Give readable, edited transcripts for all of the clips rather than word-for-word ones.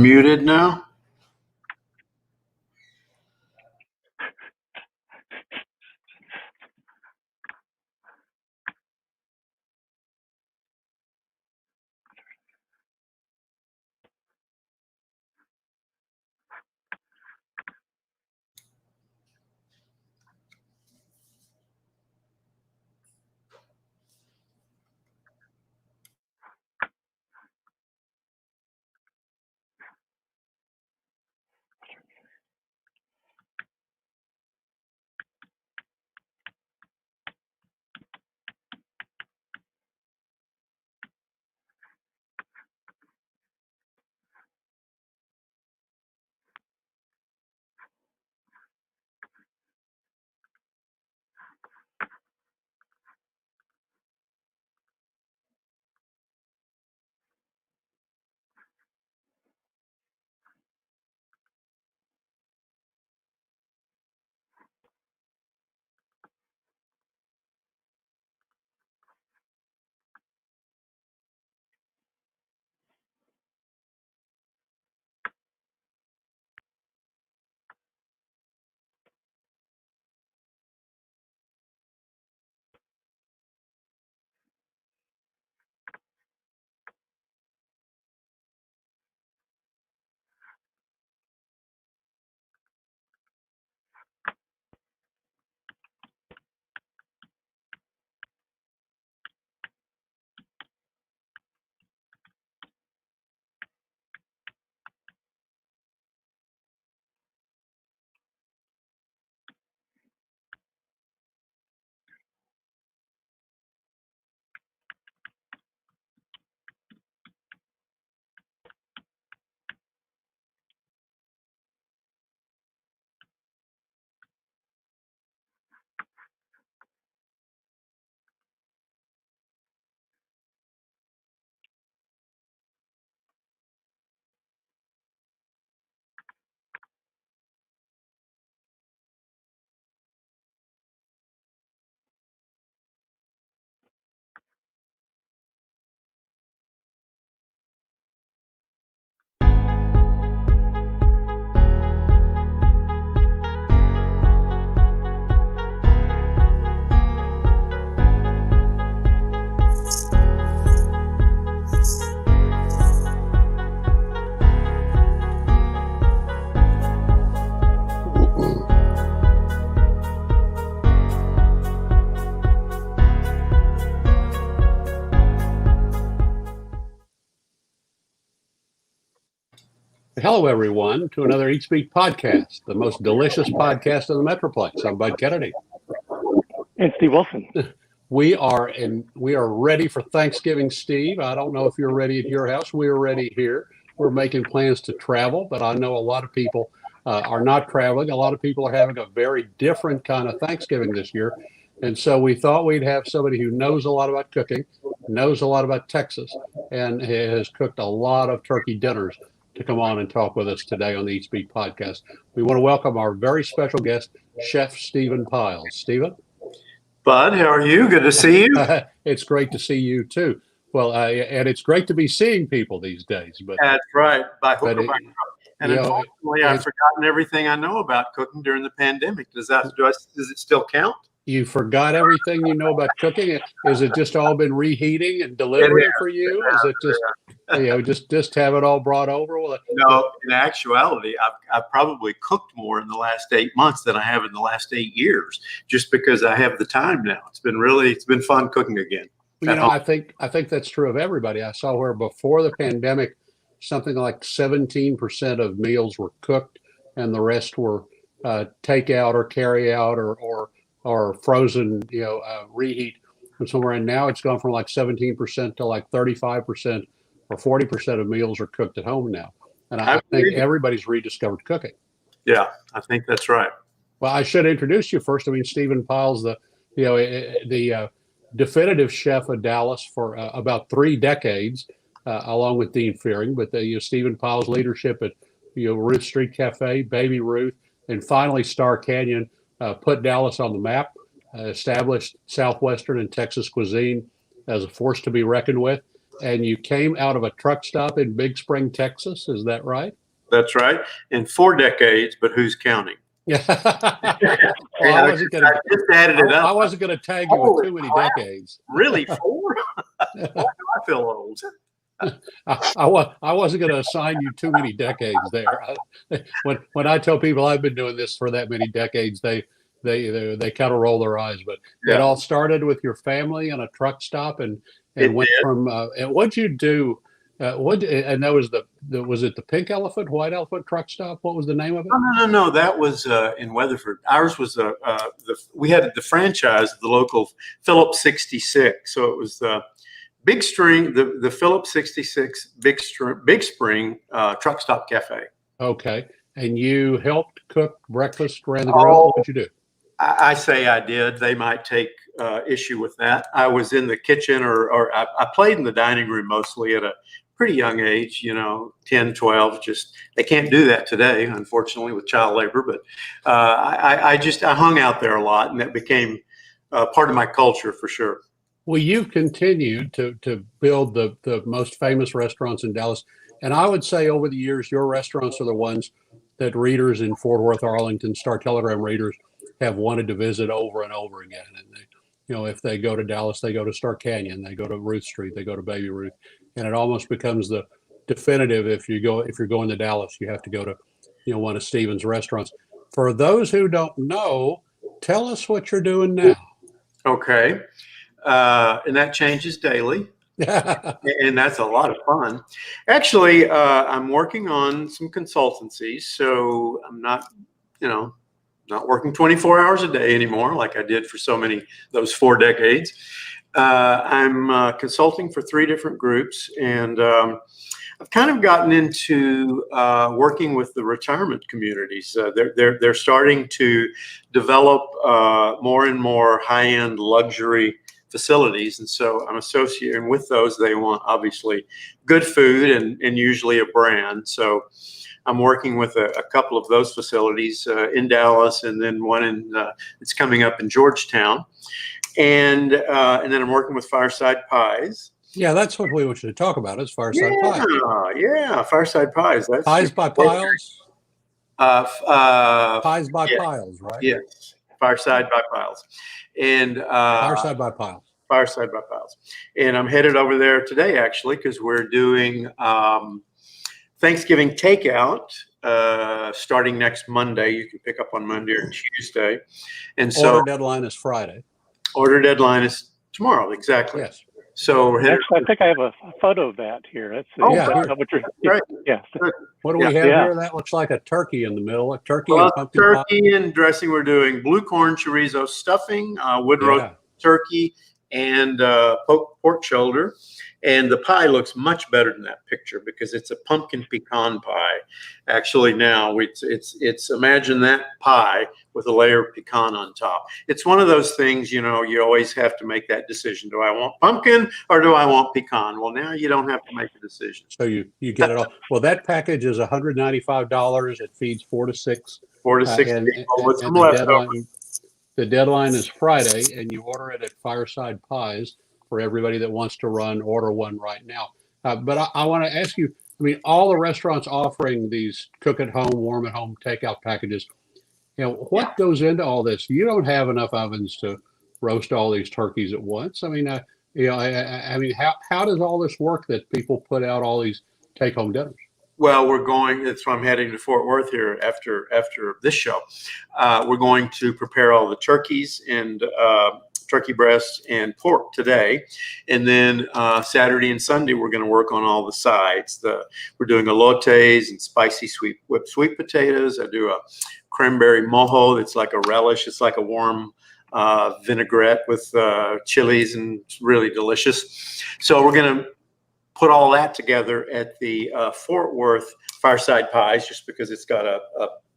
Muted now? Hello, everyone, to another Eat Speak podcast, the most delicious podcast in the Metroplex. I'm Bud Kennedy. And Steve Wilson. We are ready for Thanksgiving, Steve. I don't know if you're ready at your house. We're ready here. We're making plans to travel, but I know a lot of people are not traveling. A lot of people are having a very different kind of Thanksgiving this year. And so we thought we'd have somebody who knows a lot about cooking, knows a lot about Texas, and has cooked a lot of turkey dinners to come on and talk with us today on the Eat Speak podcast. We want to welcome our very special guest, Chef Stephan Pyles. Stephan? Bud, how are you? Good to see you. It's great to see you too. Well, and it's great to be seeing people these days. But that's right, by hook or by crook. And unfortunately, I've forgotten everything I know about cooking during the pandemic. Does it still count? You forgot everything you know about cooking? Is it just all been reheating and delivering for you? Is it just just have it all brought over? No, in actuality, I've probably cooked more in the last 8 months than I have in the last 8 years, just because I have the time now. It's been fun cooking again. I think that's true of everybody. I saw where before the pandemic, something like 17% of meals were cooked, and the rest were takeout or carry out or frozen, reheat from somewhere. And now it's gone from like 17% to like 35% or 40% of meals are cooked at home now. And I think everybody's rediscovered cooking. Yeah, I think that's right. Well, I should introduce you first. I mean, Stephan Pyles, the definitive chef of Dallas for about 3 decades, along with Dean Fearing. But Stephan Pyles' leadership at Ruth Street Cafe, Baby Ruth, and finally Star Canyon put Dallas on the map, established Southwestern and Texas cuisine as a force to be reckoned with. and you came out of a truck stop in Big Spring, Texas. Is that right? That's right. In 4 decades, but who's counting? Yeah. Hey, Well, I wasn't going I just added it I up. wasn't going to tag you with Holy too many crap. decades. Really, 4? Why do I feel old? I wasn't going to assign you too many decades there. When I tell people I've been doing this for that many decades, they kind of roll their eyes. But it Yeah, all started with your family on a truck stop, and it went did. from and what'd you do? And that was was it the Pink Elephant, White Elephant truck stop? What was the name of it? No. That was in Weatherford. Ours was we had the franchise of the local Phillips 66. So it was the Big Spring, the Phillips 66 Big Spring Truck Stop Cafe. Okay, and you helped cook breakfast, ran the grill. What'd you do? I say I did. They might take issue with that. I was in the kitchen or I played in the dining room mostly at a pretty young age, 10, 12. Just they can't do that today, unfortunately, with child labor. But I hung out there a lot, and that became part of my culture for sure. Well, you've continued to build the most famous restaurants in Dallas. And I would say over the years, your restaurants are the ones that readers in Fort Worth, Arlington, Star Telegram readers have wanted to visit over and over again. And if they go to Dallas, they go to Star Canyon, they go to Ruth Street, they go to Baby Ruth, and it almost becomes the definitive. If you're going to Dallas, you have to go to one of Stephen's restaurants. For those who don't know, tell us what you're doing now. Okay. And that changes daily. And that's a lot of fun. Actually, I'm working on some consultancies, so I'm not working 24 hours a day anymore like I did for those 4 decades. I'm consulting for 3 different groups, and I've kind of gotten into working with the retirement communities. They're starting to develop more and more high-end luxury facilities, and so I'm associating with those. They want obviously good food and usually a brand. So I'm working with a couple of those facilities in Dallas, and then one it's coming up in Georgetown, and then I'm working with Fireside Pies. Yeah, that's what we want you to talk about. Is Fireside Pies? Yeah, Fireside Pies. That's Pies by Pyles. Pies by yeah, Pyles, right? Yes, Fireside by Piles, and Fireside by Pyles. Fireside by Piles, and I'm headed over there today actually because we're doing Thanksgiving takeout starting next Monday. You can pick up on Monday or Tuesday, and so order deadline is Friday. Order deadline is tomorrow, exactly. Yes. So we're headed. Actually, I think I have a photo of that here. That's Right. Yeah. What do we have here? That looks like a turkey in the middle. A turkey and pumpkin pie. Turkey and dressing. We're doing blue corn chorizo stuffing, wood roast turkey, and pork shoulder. And the pie looks much better than that picture because it's a pumpkin pecan pie. Actually, now it's imagine that pie with a layer of pecan on top. It's one of those things, you always have to make that decision. Do I want pumpkin or do I want pecan? Well, now you don't have to make a decision. So you get it all. Well, that package is $195. It feeds 4 to 6. 4 to 6 people with some leftovers. The deadline is Friday, and you order it at Fireside Pies. For everybody that wants to order one right now. But I want to ask you, all the restaurants offering these cook at home, warm at home takeout packages, what goes into all this? You don't have enough ovens to roast all these turkeys at once. How does all this work that people put out all these take home dinners? Well, that's why I'm heading to Fort Worth here after this show. We're going to prepare all the turkeys and turkey breasts and pork today, and then Saturday and Sunday we're going to work on all the sides. We're doing elotes and spicy whipped sweet potatoes. I do a cranberry mojo. It's like a relish. It's like a warm vinaigrette with chilies, and it's really delicious. So we're going to put all that together at the Fort Worth Fireside Pies, just because it's got a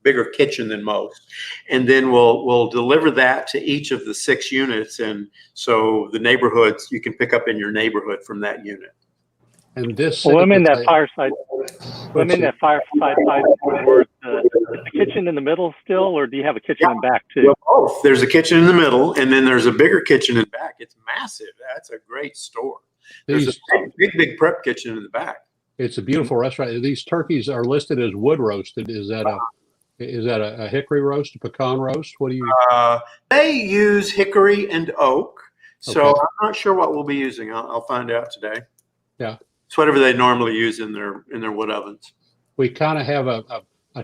bigger kitchen than most, and then we'll deliver that to each of the 6 units, and so the neighborhoods you can pick up in your neighborhood from that unit. And this, I'm in that Fireside. I'm in that Fireside Pie. Is the kitchen in the middle still, or do you have a kitchen in back too? Well, both. There's a kitchen in the middle, and then there's a bigger kitchen in back. It's massive. That's a great store. There's a big prep kitchen in the back. It's a beautiful restaurant. These turkeys are listed as wood roasted. Is that a hickory roast, a pecan roast? What do you? They use hickory and oak, so Okay. I'm not sure what we'll be using. I'll find out today. Yeah, it's whatever they normally use in their wood ovens. we kind of have a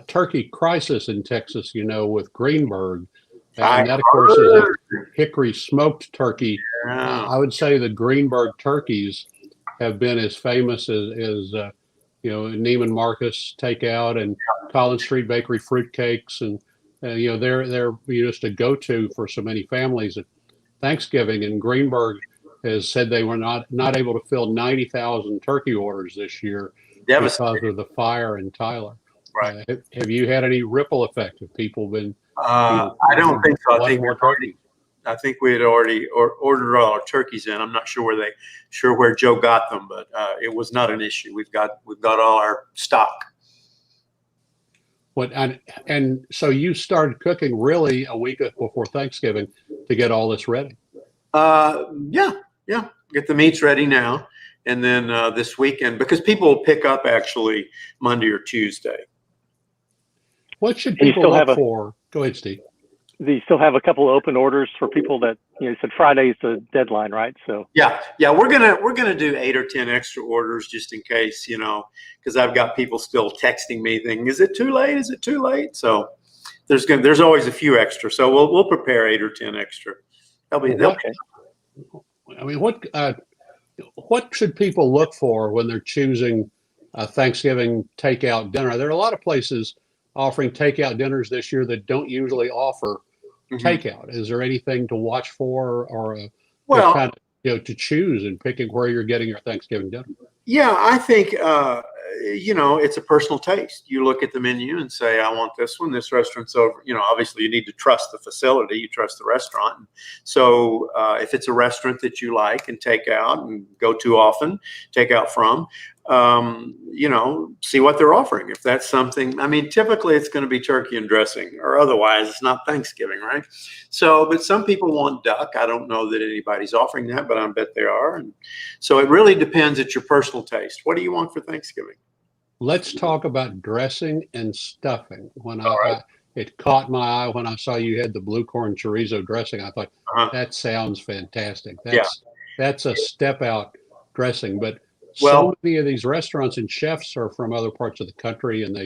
turkey crisis in Texas, with Greenberg, and that of course is a hickory smoked turkey. Yeah. I would say the Greenberg turkeys have been as famous as Neiman Marcus takeout and Collins Street Bakery fruitcakes, and they're just a go-to for so many families at Thanksgiving. And Greenberg has said they were not able to fill 90,000 turkey orders this year because of the fire in Tyler. Right. Have you had any ripple effect? Have people been? I don't think so. I think we had already ordered all our turkeys in. I'm not sure where Joe got them, but it was not an issue. We've got all our stock. And so you started cooking really a week before Thanksgiving to get all this ready. Yeah. Get the meats ready now, and then this weekend, because people will pick up actually Monday or Tuesday. What should people look for? Go ahead, Steve. Do you still have a couple of open orders for people that you said Friday is the deadline, right? So yeah, we're gonna do 8 or 10 extra orders just in case, because I've got people still texting me thinking, is it too late? Is it too late? So there's always a few extra. So we'll prepare 8 or 10 extra. They'll be okay. I mean, what should people look for when they're choosing a Thanksgiving takeout dinner? There are a lot of places offering takeout dinners this year that don't usually offer takeout. Is there anything to watch for, or to choose in picking where you're getting your Thanksgiving dinner? Yeah, I think it's a personal taste. You look at the menu and say, I want this one. This restaurant's over. Obviously you need to trust the facility. You trust the restaurant. So if it's a restaurant that you like and take out and go to often, take out from, see what they're offering. If that's something, typically it's going to be turkey and dressing, or otherwise it's not Thanksgiving, right? So, but some people want duck. I don't know that anybody's offering that, but I bet they are. And so it really depends. It's your personal taste. What do you want for Thanksgiving? Let's talk about dressing and stuffing. It caught my eye when I saw you had the blue corn chorizo dressing. I thought, that sounds fantastic. That's a step out dressing. But so many of these restaurants and chefs are from other parts of the country, and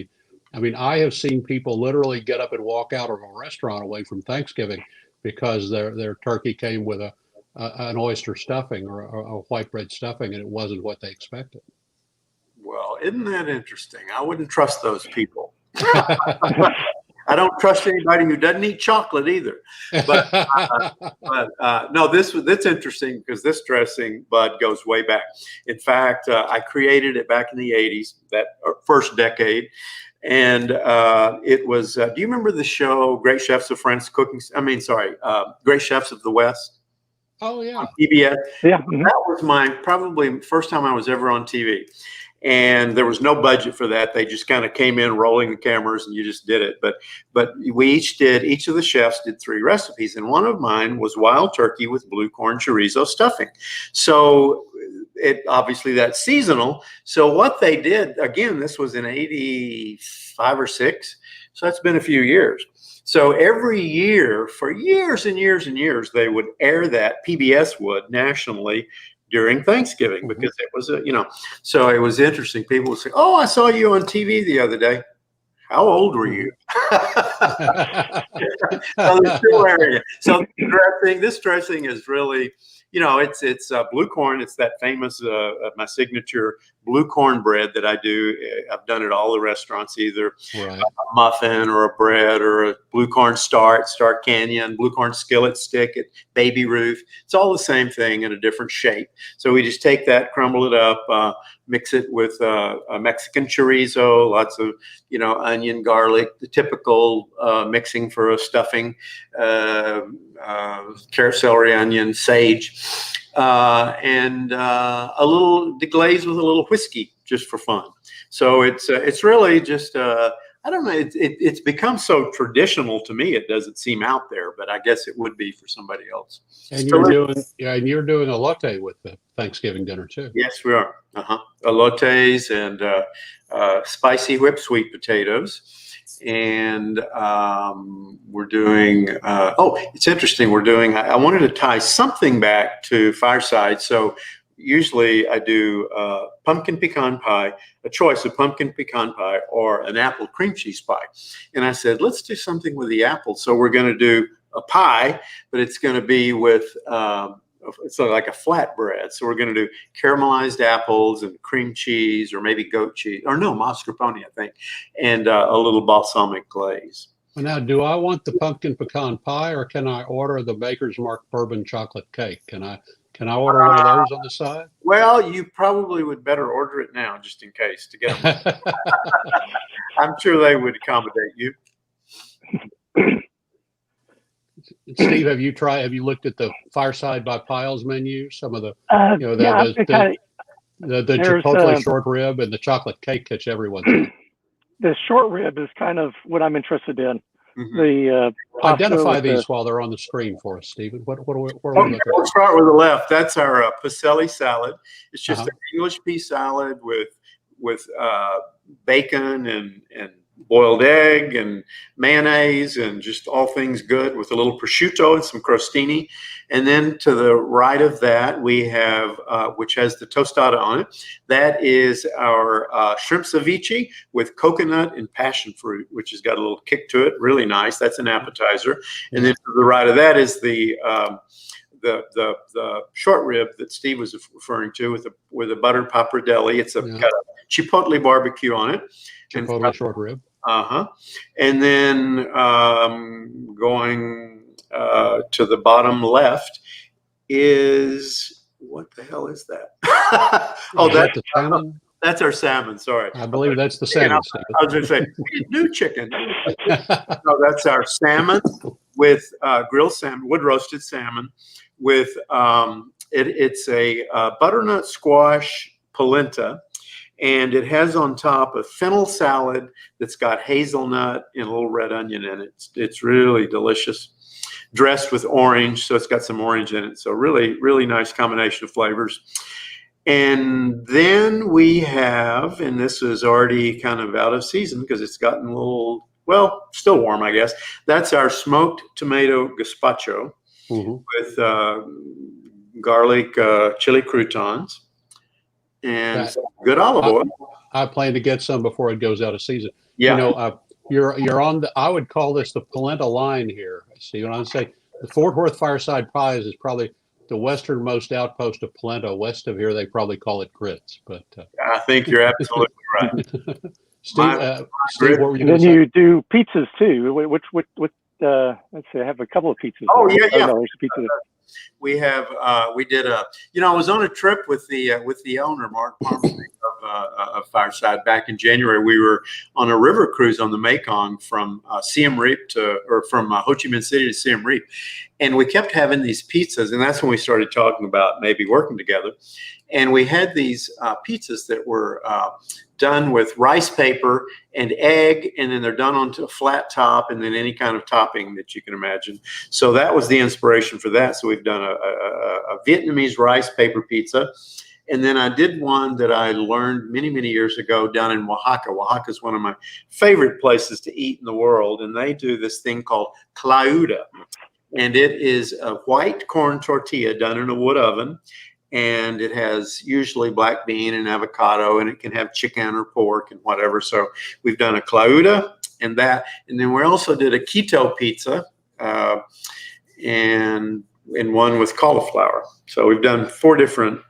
I have seen people literally get up and walk out of a restaurant away from Thanksgiving because their turkey came with an oyster stuffing or a white bread stuffing, and it wasn't what they expected. Well, isn't that interesting? I wouldn't trust those people. I don't trust anybody who doesn't eat chocolate either. But no, that's interesting because this dressing, Bud, goes way back. In fact, I created it back in the 80s, that first decade. And it was, do you remember the show Great Chefs of France Cooking? Great Chefs of the West? Oh, yeah. On PBS. Yeah. That was my probably first time I was ever on TV. And there was no budget for that. They just kind of came in rolling the cameras and you just did it. But each of the chefs did 3 recipes. And one of mine was wild turkey with blue corn chorizo stuffing. So obviously that's seasonal. So what they did, again, this was in 85 or 6. So that's been a few years. So every year, for years and years and years, they would air that, PBS would, nationally, during Thanksgiving, because it was so it was interesting. People would say, "Oh, I saw you on TV the other day." How old were you? So they're still wearing it. So this dressing is really, it's blue corn. It's that famous, my signature blue corn bread that I do. I've done it at all the restaurants, either a muffin or a bread or a blue corn Star Canyon, blue corn skillet stick at Baby Ruth. It's all the same thing in a different shape. So we just take that, crumble it up, mix it with a Mexican chorizo, lots of, onion, garlic, the typical mixing for a stuffing, carrot, celery, onion, sage, and a little deglaze with a little whiskey just for fun. So it's really just I don't know. It's become so traditional to me. It doesn't seem out there, but I guess it would be for somebody else. And you're doing elote with the Thanksgiving dinner too. Yes, we are. Elotes and spicy whipped sweet potatoes. And we're doing, it's interesting. I wanted to tie something back to Fireside. So usually I do pumpkin pecan pie, a choice of pumpkin pecan pie or an apple cream cheese pie. And I said, let's do something with the apple. So we're going to do a pie, but it's going to be with, it's like a flatbread. So we're going to do caramelized apples and cream cheese, or maybe goat cheese, or no, mascarpone, I think, and a little balsamic glaze. Well, now, do I want the pumpkin pecan pie, or can I order the Baker's Mark bourbon chocolate cake? Can I order one of those on the side? Well, you probably would better order it now, just in case, to get them. I'm sure they would accommodate you. Steve, have you looked at the Fireside by Pyles menu? Some of the, the Chipotle short rib and the chocolate cake catch everyone. The short rib is kind of what I'm interested in. Identify these while they're on the screen for us, Stephen. What are we looking at? We'll start with the left. That's our Pacelli salad. It's just an English pea salad with bacon and boiled egg and mayonnaise and just all things good, with a little prosciutto and some crostini. And then to the right of that, we have, which has the tostada on it. That is our shrimp ceviche with coconut and passion fruit, which has got a little kick to it. Really nice. That's an appetizer. And then to the right of that is the short rib that Steve was referring to with a buttered pappardelle. It's got a chipotle barbecue on it. Chipotle short rib. And then going to the bottom left is, what the hell is that? That's the salmon. That's our salmon. Sorry, I believe that's the salmon. I was going to say new chicken. No, that's our salmon with grilled salmon, wood roasted salmon with it's a butternut squash polenta. And it has on top a fennel salad that's got hazelnut and a little red onion in it. It's really delicious, dressed with orange. So it's got some orange in it. So really, really nice combination of flavors. And then we have, and this is already kind of out of season because it's gotten a little, well, still warm, I guess. That's our smoked tomato gazpacho with garlic chili croutons. And good olive oil. I plan to get some before it goes out of season. Yeah. You're on the, I would call this the polenta line here, Stephen. I would say the Fort Worth Fireside Pies is probably the westernmost outpost of polenta. West of here, they probably call it grits. But I think you're absolutely right. Steve, what were you going to say? Then you do pizzas too. Which let's see, I have a couple of pizzas. Oh, yeah. There's a pizza. We have we did I was on a trip with the owner, Mark Palmer, of Fireside back in January. We were on a river cruise on the Mekong from Siem Reap from Ho Chi Minh City to Siem Reap, and we kept having these pizzas, and that's when we started talking about maybe working together. And we had these pizzas that were done with rice paper and egg, and then they're done onto a flat top, and then any kind of topping that you can imagine. So that was the inspiration for that. So we've done a Vietnamese rice paper pizza. And then I did one that I learned many, many years ago down in Oaxaca. Oaxaca is one of my favorite places to eat in the world. And they do this thing called Klayuda. And it is a white corn tortilla done in a wood oven. And it has usually black bean and avocado, and it can have chicken or pork and whatever. So we've done a Klayuda and that. And then we also did a keto pizza and one with cauliflower. So we've done 4 different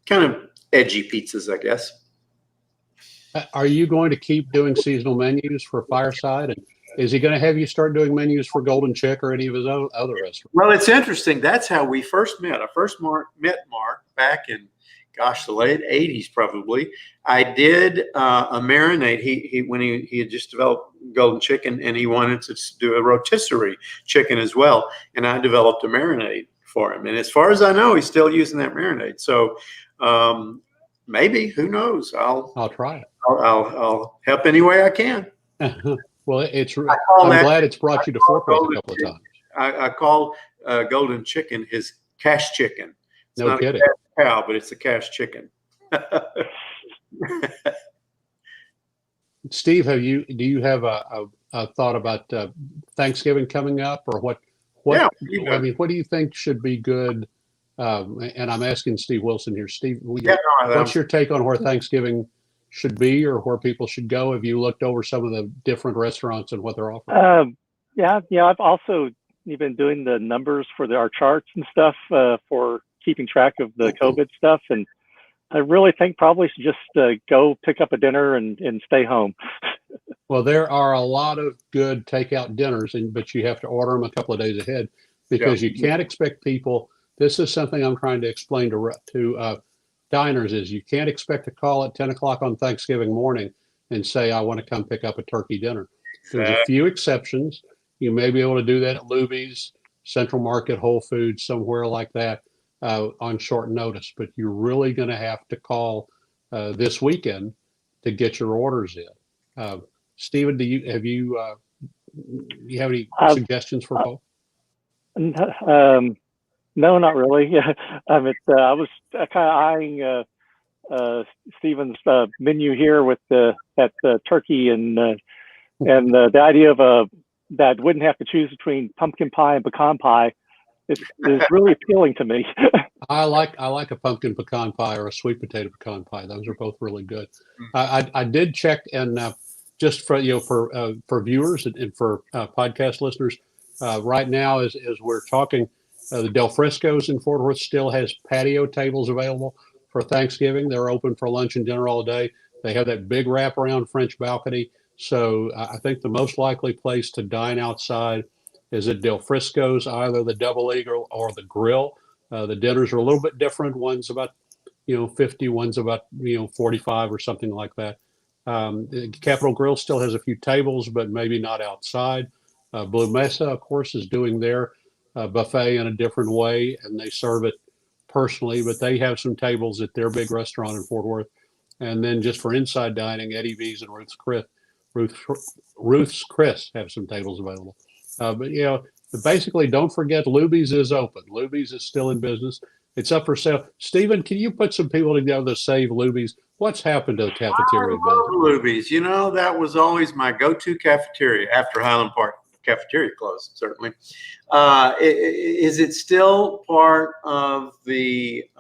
kind of edgy pizzas, I guess. Are you going to keep doing seasonal menus for Fireside? And is he going to have you start doing menus for Golden Chick or any of his other restaurants? Well, it's interesting. That's how we first met. I first met Mark back in, the late 80s probably. I did a marinade. When he had just developed Golden Chicken, and he wanted to do a rotisserie chicken as well. And I developed a marinade for him. And as far as I know, he's still using that marinade. So maybe, who knows? I'll try it. I'll help any way I can. Well, call I'm that- glad it's brought you to Fort Worth a couple of times. I call golden chicken his cash chicken. It's No not kidding. a cash cow, but it's a cash chicken. Steve, do you have a thought about Thanksgiving coming up, or what? Yeah, I mean, what do you think should be good? And I'm asking Steve Wilson here. Steve, what's your take on where Thanksgiving should be, or where people should go? Have you looked over some of the different restaurants and what they're offering? Yeah. I've also been doing the numbers for our charts and stuff for keeping track of the COVID stuff, and I really think probably should just go pick up a dinner and stay home. Well, there are a lot of good takeout dinners, but you have to order them a couple of days ahead, because you can't expect people. This is something I'm trying to explain to diners, is you can't expect to call at 10 o'clock on Thanksgiving morning and say, I want to come pick up a turkey dinner. There's a few exceptions. You may be able to do that at Luby's, Central Market, Whole Foods, somewhere like that on short notice. But you're really going to have to call this weekend to get your orders in. Stephen, do you have any suggestions for folks? No, not really. I was kind of eyeing Stephen's menu here with that turkey and the idea of that wouldn't have to choose between pumpkin pie and pecan pie is really appealing to me. I like a pumpkin pecan pie or a sweet potato pecan pie. Those are both really good. I did check, and just for for viewers and for podcast listeners, right now as we're talking, the Del Frisco's in Fort Worth still has patio tables available for Thanksgiving. They're open for lunch and dinner all day. They have that big wraparound French balcony. So I think the most likely place to dine outside is at Del Frisco's, either the Double Eagle or the Grill. The dinners are a little bit different. One's about 50, one's about 45 or something like that. Capitol Grill still has a few tables, but maybe not outside. Blue Mesa, of course, is doing their buffet in a different way, and they serve it personally, but they have some tables at their big restaurant in Fort Worth. And then just for inside dining, Eddie V's and Ruth's Chris have some tables available. But basically, don't forget Luby's is open. Luby's is still in business. It's up for sale. Stephen, can you put some people together to save Luby's? What's happened to the cafeteria? I love Luby's. That was always my go-to cafeteria after Highland Park cafeteria closed, certainly. Is it still part of the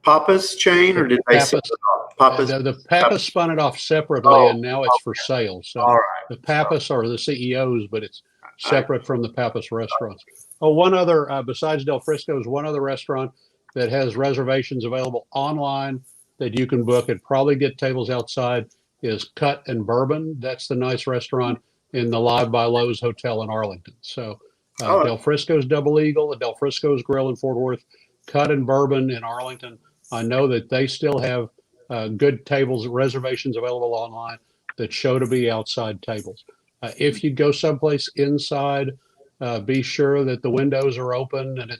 Papa's chain, or did they spin it off? Papa's? The Papa's spun it off separately, and now it's for sale. So all right. The Papa's are the CEOs, but it's separate from the Papa's restaurants. Oh, one other, besides Del Frisco's, one other restaurant that has reservations available online that you can book and probably get tables outside is Cut and Bourbon. That's the nice restaurant in the Live by Lowe's Hotel in Arlington. So Del Frisco's Double Eagle, the Del Frisco's Grill in Fort Worth, Cut and Bourbon in Arlington. I know that they still have good tables, reservations available online that show to be outside tables. If you go someplace inside, be sure that the windows are open and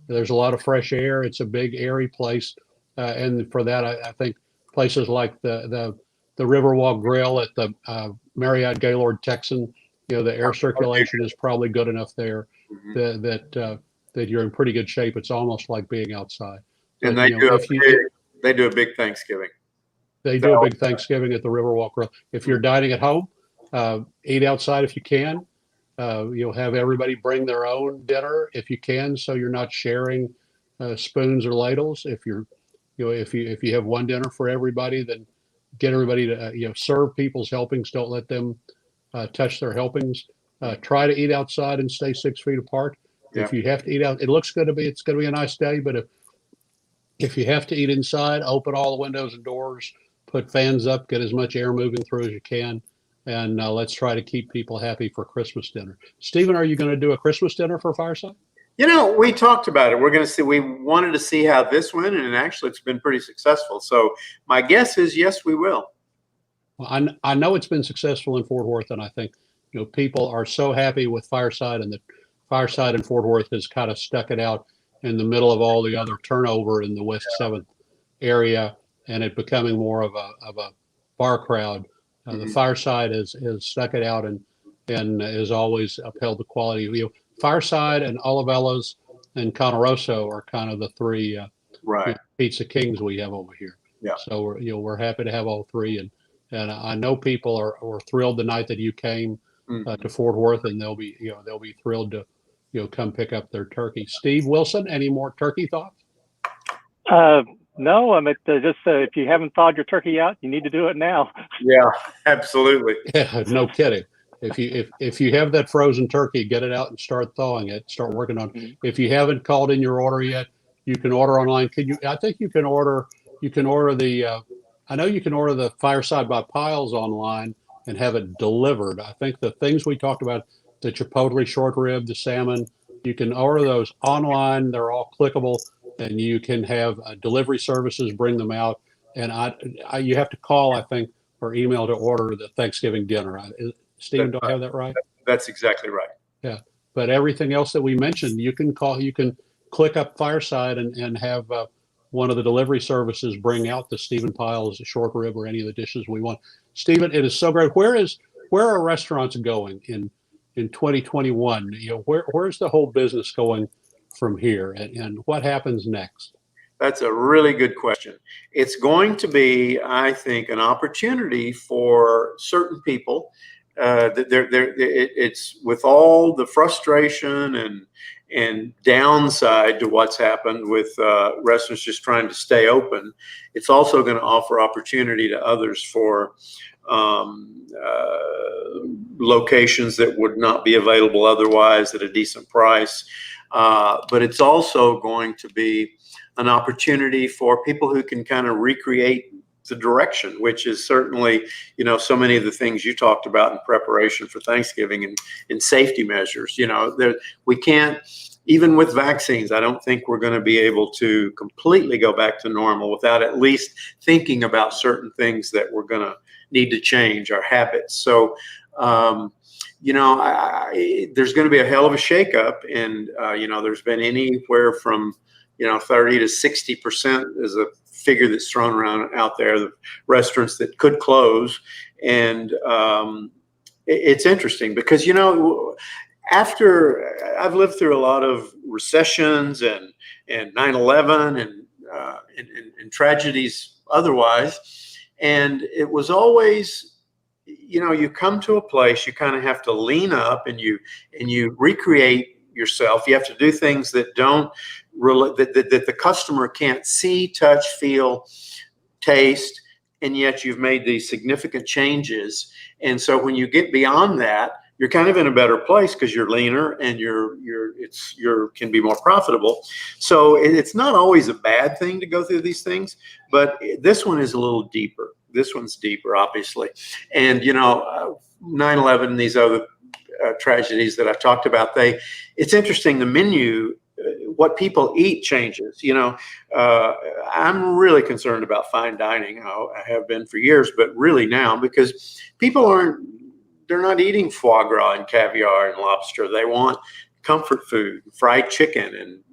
there's a lot of fresh air. It's a big, airy place. And for that, I think places like the Riverwalk Grill at the Marriott Gaylord Texan, the air circulation is probably good enough there that you're in pretty good shape. It's almost like being outside. And they do a big Thanksgiving. They do a big Thanksgiving at the Riverwalk Grill. If you're dining at home, eat outside if you can. You'll have everybody bring their own dinner if you can, so you're not sharing spoons or ladles. If you have one dinner for everybody, then get everybody to serve people's helpings. Don't let them touch their helpings. Try to eat outside and stay 6 feet apart. Yeah. If you have to eat out, it's going to be a nice day. But if you have to eat inside, open all the windows and doors, put fans up, get as much air moving through as you can. And let's try to keep people happy for Christmas dinner. Stephen, are you going to do a Christmas dinner for Fireside? We talked about it. We're going to see. We wanted to see how this went, and actually, it's been pretty successful. So my guess is yes, we will. Well, I know it's been successful in Fort Worth, and I think people are so happy with Fireside, and the Fireside in Fort Worth has kind of stuck it out in the middle of all the other turnover in the West 7th area, and it becoming more of a bar crowd. The Fireside has stuck it out and has always upheld the quality. Fireside and Olivello's and Chorizo are kind of the three pizza kings we have over here. Yeah. So we're happy to have all three, and I know people are thrilled the night that you came to Fort Worth, and they'll be thrilled to come pick up their turkey. Steve Wilson, any more turkey thoughts? No, I'm just if you haven't thawed your turkey out, you need to do it now. Yeah, absolutely. Yeah, no kidding. If you have that frozen turkey, get it out and start thawing it. Start working on it. If you haven't called in your order yet, you can order online. I think you can order the. I know you can order the Fireside by Pyles online and have it delivered. I think the things we talked about, the chipotle short rib, the salmon, you can order those online. They're all clickable, and you can have delivery services bring them out. And you have to call, I think, or email to order the Thanksgiving dinner. Stephen, do I have that right? That's exactly right. Yeah. But everything else that we mentioned, you can click up Fireside and have one of the delivery services bring out the Stephan Pyles short rib or any of the dishes we want. Stephen, it is so great. Where are restaurants going in 2021? Where's the whole business going from here, and what happens next? That's a really good question. It's going to be, I think, an opportunity for certain people. It's with all the frustration and downside to what's happened with restaurants just trying to stay open. It's also going to offer opportunity to others for locations that would not be available otherwise at a decent price. But it's also going to be an opportunity for people who can kind of recreate the direction, which is certainly, so many of the things you talked about in preparation for Thanksgiving and safety measures. We can't, even with vaccines, I don't think we're going to be able to completely go back to normal without at least thinking about certain things that we're going to need to change, our habits. So, there's going to be a hell of a shakeup, and there's been anywhere from 30 to 60% is a figure that's thrown around out there, the restaurants that could close. And it's interesting because after I've lived through a lot of recessions and 9/11 and tragedies otherwise, and it was always, you come to a place, you kind of have to lean up and you recreate yourself. You have to do things that that the customer can't see, touch, feel, taste, and yet you've made these significant changes. And so when you get beyond that, you're kind of in a better place because you're leaner and you can be more profitable. So it's not always a bad thing to go through these things, but this one is a little deeper. This one's deeper, obviously. And 9/11, these other tragedies that I've talked about, it's interesting, the menu, what people eat changes. I'm really concerned about fine dining. I have been for years, but really now, because people they're not eating foie gras and caviar and lobster. They want comfort food, fried chicken and,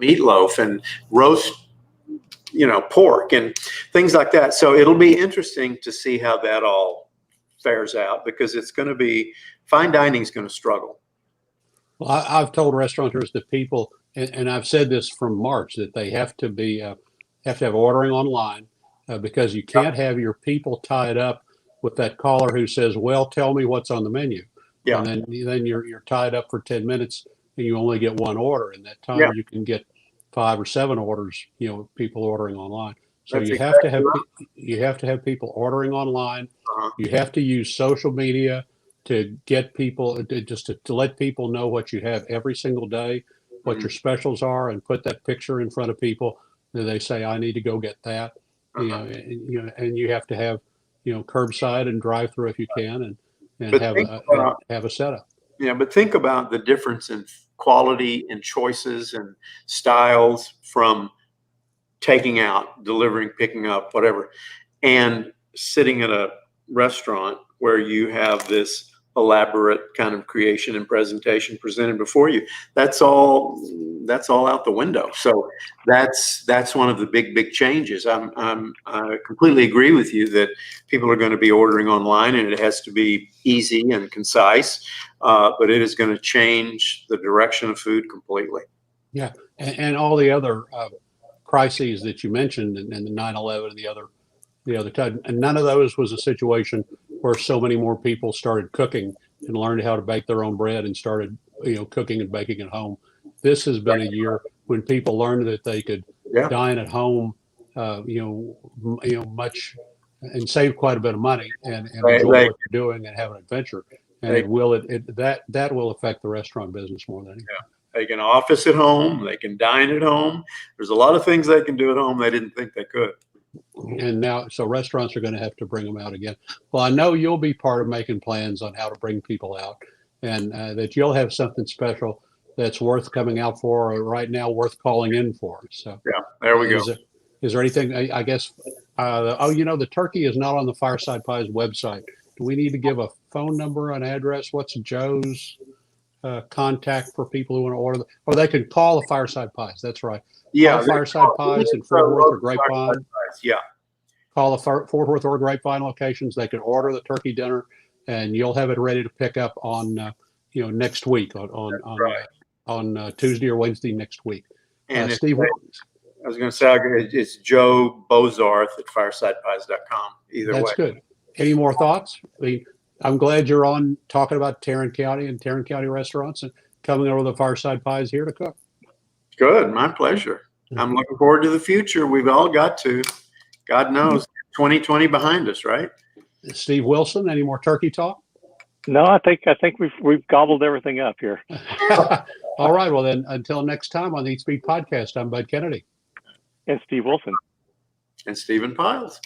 meatloaf and roast, pork and things like that. So it'll be interesting to see how that all fares out, because it's going to be, fine dining is going to struggle. Well, I've told restaurateurs that people, and I've said this from March, that they have to have ordering online because you can't have your people tied up with that caller who says, "Well, tell me what's on the menu." Yeah. And then you're tied up for 10 minutes and you only get one order. In that time, you can get 5 or 7 orders. People ordering online. So you have to have people ordering online. You have to use social media to get people to let people know what you have every single day, what your specials are, and put that picture in front of people. And they say, "I need to go get that." And you have to have curbside and drive through if you can, and have a setup. Yeah, but think about the difference in quality and choices and styles from taking out, delivering, picking up, whatever, and sitting at a restaurant where you have this elaborate kind of creation and presentation presented before you. That's all out the window. So that's one of the big changes. I completely agree with you that people are going to be ordering online, and it has to be easy and concise, but it is going to change the direction of food completely. Yeah, and all the other crises that you mentioned, and the 9/11 and the other time, and none of those was a situation where so many more people started cooking and learned how to bake their own bread and started, cooking and baking at home. This has been a year when people learned that they could dine at home, much, and save quite a bit of money and enjoy what they're doing and have an adventure. And that will affect the restaurant business more than anything. They can office at home. They can dine at home. There's a lot of things they can do at home they didn't think they could. And now, so restaurants are going to have to bring them out again. Well, I know you'll be part of making plans on how to bring people out, and that you'll have something special that's worth coming out for, or right now worth calling in for. So yeah, there we go. Is there anything? I guess. The turkey is not on the Fireside Pies website. Do we need to give a phone number, an address? What's Joe's contact for people who want to order? Or they can call the Fireside Pies. That's right. Yeah, call Fireside Pies in Fort Worth or Grapevine. Yeah. Call the Fort Worth or Grapevine locations. They can order the turkey dinner, and you'll have it ready to pick up on next week on Tuesday or Wednesday next week. And Steve, I was going to say it's Joe Bozarth at firesidepies.com. Either way. That's good. Any more thoughts? I'm glad you're on talking about Tarrant County and Tarrant County restaurants and coming over to the Fireside Pies here to cook. Good. My pleasure. I'm looking forward to the future. We've all got to. God knows, 2020 behind us, right? Steve Wilson, any more turkey talk? No, I think we've gobbled everything up here. All right. Well, then, until next time on the Eat Speak podcast, I'm Bud Kennedy. And Steve Wilson. And Stephan Pyles.